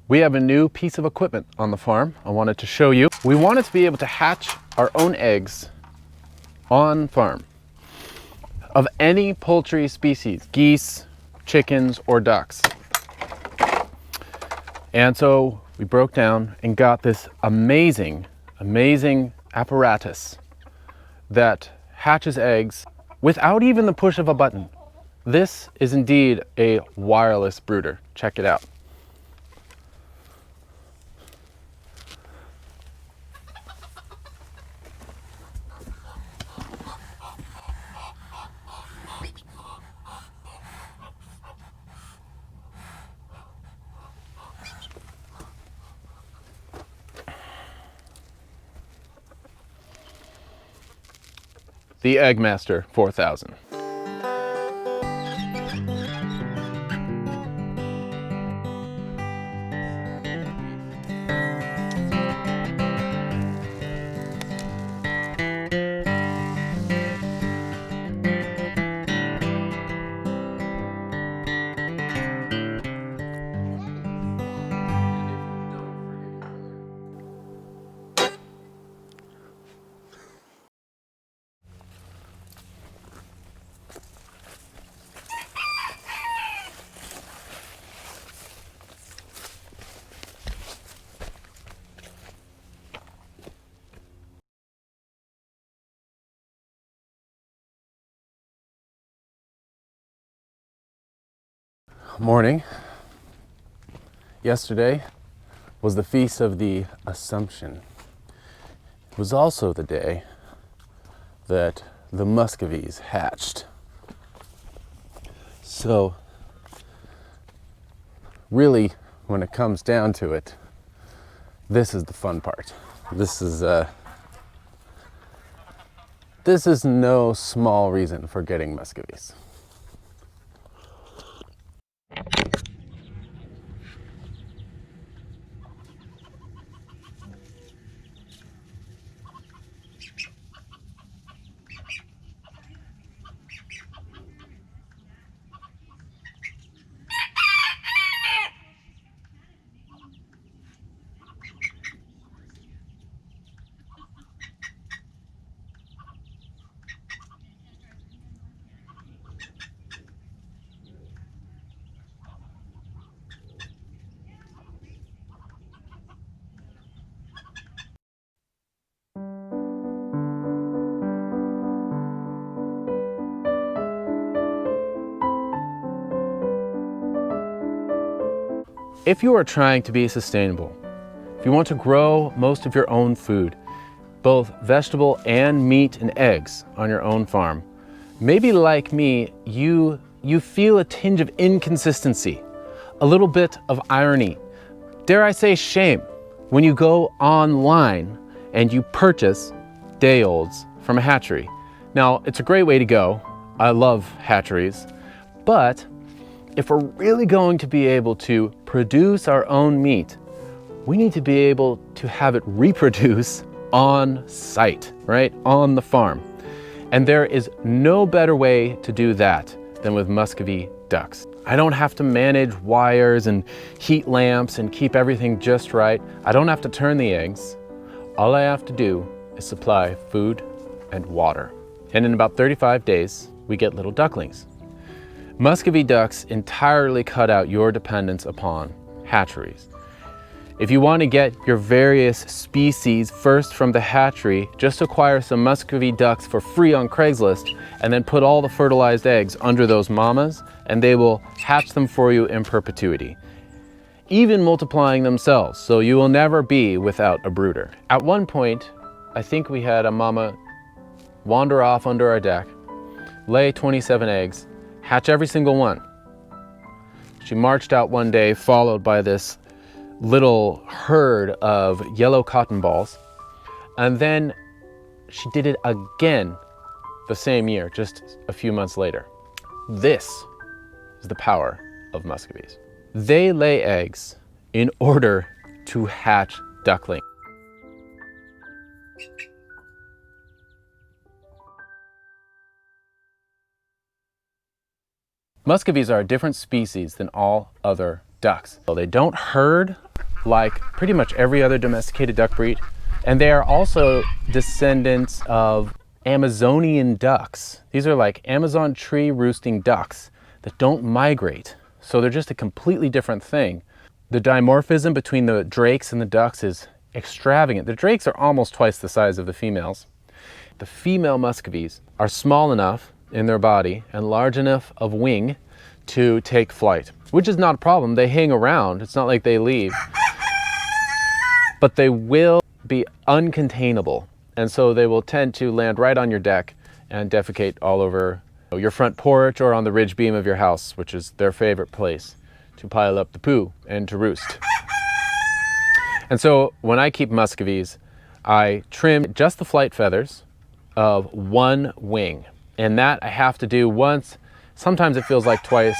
We have a new piece of equipment on the farm I wanted to show you. We wanted to be able to hatch our own eggs on farm of any poultry species, geese, chickens, or ducks. And so we broke down and got this amazing apparatus that hatches eggs without even the push of a button. This is indeed a wireless brooder. Check it out. The Eggmaster 4000. Morning. Yesterday was the Feast of the Assumption. It was also the day that the Muscovies hatched. So really, when it comes down to it, this is the fun part. This is no small reason for getting Muscovies. If you are trying to be sustainable, if you want to grow most of your own food, both vegetable and meat and eggs on your own farm, maybe like me, you feel a tinge of inconsistency, a little bit of irony, dare I say shame, when you go online and you purchase day-olds from a hatchery. Now, it's a great way to go. I love hatcheries, but if we're really going to be able to produce our own meat, we need to be able to have it reproduce on site, right? On the farm. And there is no better way to do that than with Muscovy ducks. I don't have to manage wires and heat lamps and keep everything just right. I don't have to turn the eggs. All I have to do is supply food and water. And in about 35 days, we get little ducklings. Muscovy ducks entirely cut out your dependence upon hatcheries. If you want to get your various species first from the hatchery, just acquire some Muscovy ducks for free on Craigslist and then put all the fertilized eggs under those mamas and they will hatch them for you in perpetuity, even multiplying themselves, so you will never be without a brooder. At one point, I think we had a mama wander off under our deck, lay 27 eggs, hatch every single one. She marched out one day followed by this little herd of yellow cotton balls, and then she did it again the same year, just a few months later. This is the power of Muscovies. They lay eggs in order to hatch ducklings. Muscovies are a different species than all other ducks. So they don't herd like pretty much every other domesticated duck breed. And they are also descendants of Amazonian ducks. These are like Amazon tree roosting ducks that don't migrate. So they're just a completely different thing. The dimorphism between the drakes and the ducks is extravagant. The drakes are almost twice the size of the females. The female muscovies are small enough in their body and large enough of wing to take flight, which is not a problem. They hang around. It's not like they leave. But they will be uncontainable. And so they will tend to land right on your deck and defecate all over your front porch or on the ridge beam of your house, which is their favorite place to pile up the poo and to roost. And so when I keep muscovies, I trim just the flight feathers of one wing. And that I have to do once. Sometimes it feels like twice.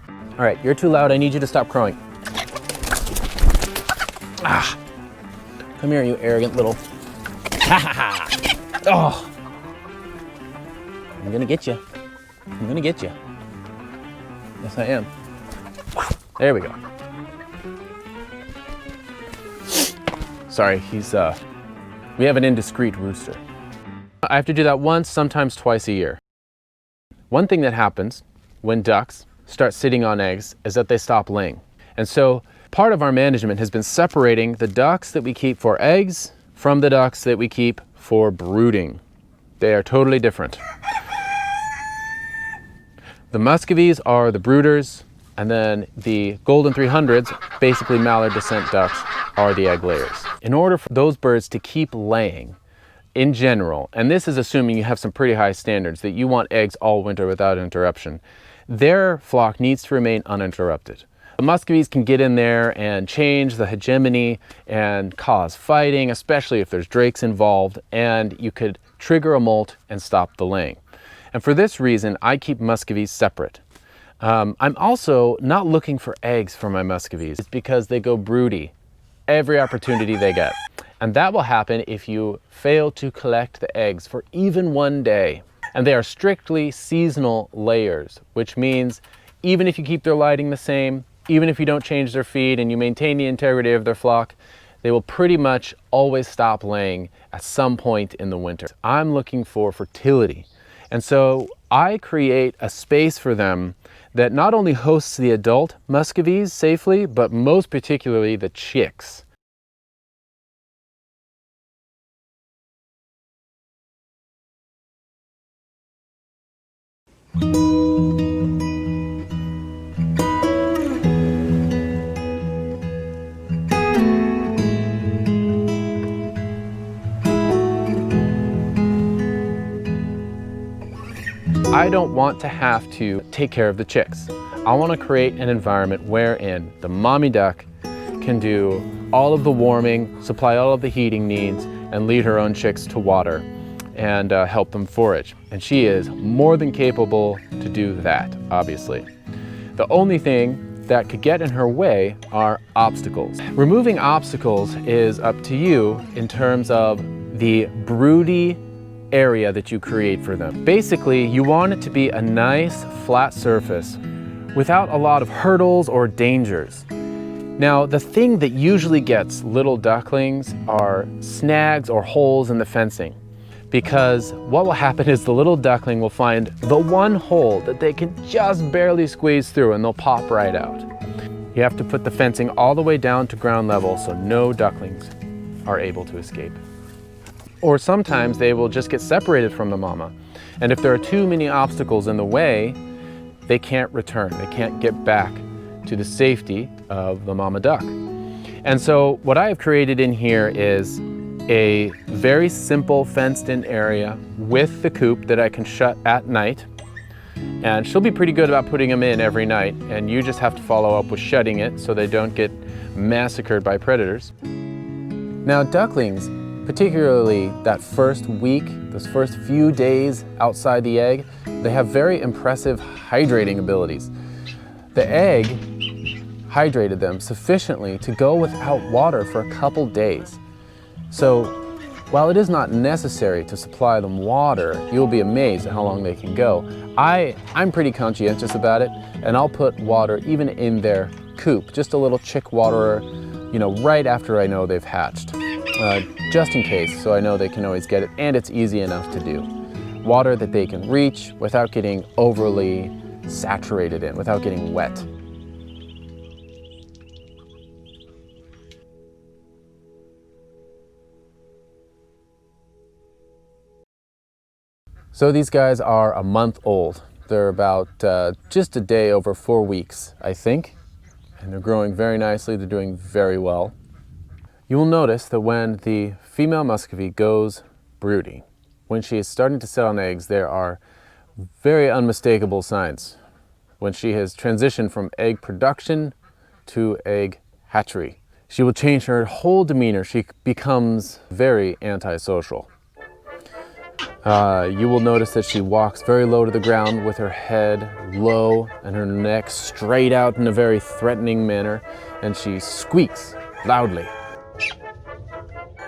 All right, you're too loud. I need you to stop crowing. Ah. Come here, you arrogant little. Oh. I'm gonna get you. I'm gonna get you. Yes, I am. There we go. Sorry, we have an indiscreet rooster. I have to do that once, sometimes twice a year. One thing that happens when ducks start sitting on eggs is that they stop laying. And so part of our management has been separating the ducks that we keep for eggs from the ducks that we keep for brooding. They are totally different. The muscovies are the brooders, and then the golden 300s, basically mallard descent ducks, are the egg layers. In order for those birds to keep laying, in general, and this is assuming you have some pretty high standards, that you want eggs all winter without interruption, their flock needs to remain uninterrupted. The muscovies can get in there and change the hegemony and cause fighting, especially if there's drakes involved, and you could trigger a molt and stop the laying. And for this reason, I keep muscovies separate. I'm also not looking for eggs for my muscovies. It's because they go broody every opportunity they get. And that will happen if you fail to collect the eggs for even one day. And they are strictly seasonal layers, which means even if you keep their lighting the same, even if you don't change their feed and you maintain the integrity of their flock, they will pretty much always stop laying at some point in the winter. I'm looking for fertility. And so I create a space for them that not only hosts the adult muscovies safely, but most particularly the chicks. I don't want to have to take care of the chicks. I want to create an environment wherein the mommy duck can do all of the warming, supply all of the heating needs, and lead her own chicks to water and help them forage. And she is more than capable to do that, obviously. The only thing that could get in her way are obstacles. Removing obstacles is up to you in terms of the broody area that you create for them. Basically, you want it to be a nice flat surface without a lot of hurdles or dangers. Now, the thing that usually gets little ducklings are snags or holes in the fencing, because what will happen is the little duckling will find the one hole that they can just barely squeeze through and they'll pop right out. You have to put the fencing all the way down to ground level so no ducklings are able to escape. Or sometimes they will just get separated from the mama. And if there are too many obstacles in the way, they can't return. They can't get back to the safety of the mama duck. And so what I have created in here is a very simple fenced-in area with the coop that I can shut at night. And she'll be pretty good about putting them in every night, and you just have to follow up with shutting it so they don't get massacred by predators. Now, ducklings, particularly that first week, those first few days outside the egg, they have very impressive hydrating abilities. The egg hydrated them sufficiently to go without water for a couple days. So while it is not necessary to supply them water, you'll be amazed at how long they can go. I'm pretty conscientious about it, and I'll put water even in their coop, just a little chick waterer, right after I know they've hatched, just in case, so I know they can always get it, and it's easy enough to do. Water that they can reach without getting overly saturated in, without getting wet. So these guys are a month old. They're about just a day over 4 weeks, I think. And they're growing very nicely. They're doing very well. You will notice that when the female muscovy goes broody, when she is starting to set on eggs, there are very unmistakable signs. When she has transitioned from egg production to egg hatchery, she will change her whole demeanor. She becomes very antisocial. You will notice that she walks very low to the ground with her head low and her neck straight out in a very threatening manner, and she squeaks loudly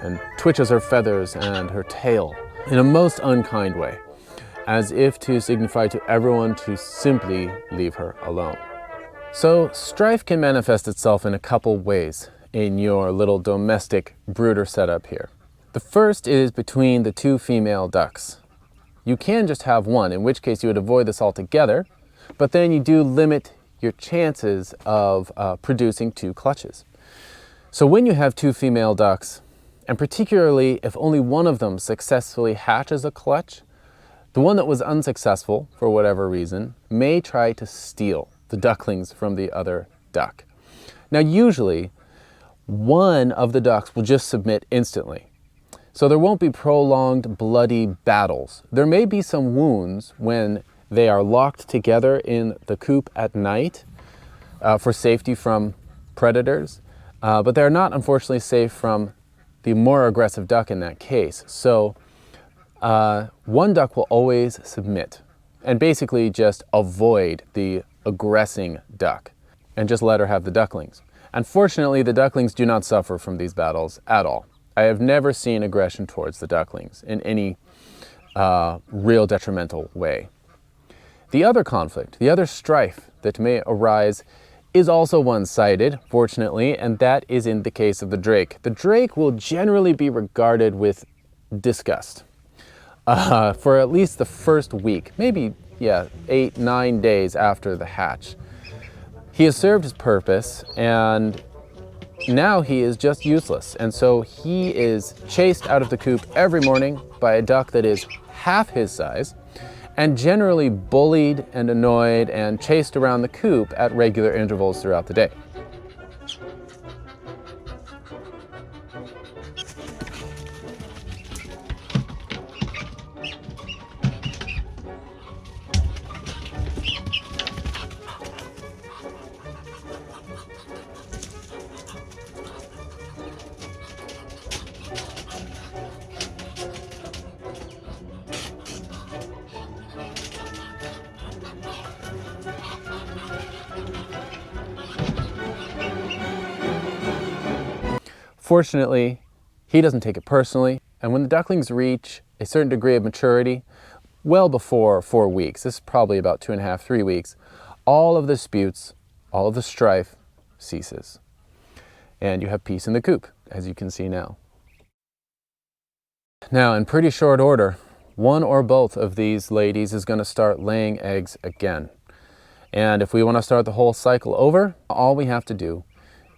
and twitches her feathers and her tail in a most unkind way, as if to signify to everyone to simply leave her alone. So strife can manifest itself in a couple ways in your little domestic brooder setup here. The first is between the two female ducks. You can just have one, in which case you would avoid this altogether, but then you do limit your chances of producing two clutches. So when you have two female ducks, and particularly if only one of them successfully hatches a clutch, the one that was unsuccessful, for whatever reason, may try to steal the ducklings from the other duck. Now usually, one of the ducks will just submit instantly. So there won't be prolonged bloody battles. There may be some wounds when they are locked together in the coop at night for safety from predators, but they're not unfortunately safe from the more aggressive duck in that case. So one duck will always submit and basically just avoid the aggressing duck and just let her have the ducklings. Unfortunately, the ducklings do not suffer from these battles at all. I have never seen aggression towards the ducklings in any real detrimental way. The other conflict, the other strife that may arise is also one-sided, fortunately, and that is in the case of the drake. The drake will generally be regarded with disgust for at least the first week, maybe, 8-9 days after the hatch. He has served his purpose, and now he is just useless, and so he is chased out of the coop every morning by a duck that is half his size, and generally bullied and annoyed and chased around the coop at regular intervals throughout the day. Fortunately, he doesn't take it personally, and when the ducklings reach a certain degree of maturity, well before 4 weeks, this is probably about 2.5, 3 weeks, all of the disputes, all of the strife ceases. And you have peace in the coop, as you can see now. Now, in pretty short order, one or both of these ladies is going to start laying eggs again. And if we want to start the whole cycle over, all we have to do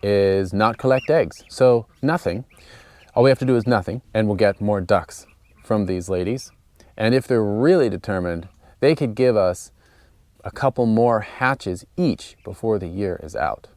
is not collect eggs. So nothing. All we have to do is nothing, and we'll get more ducks from these ladies. And if they're really determined, they could give us a couple more hatches each before the year is out.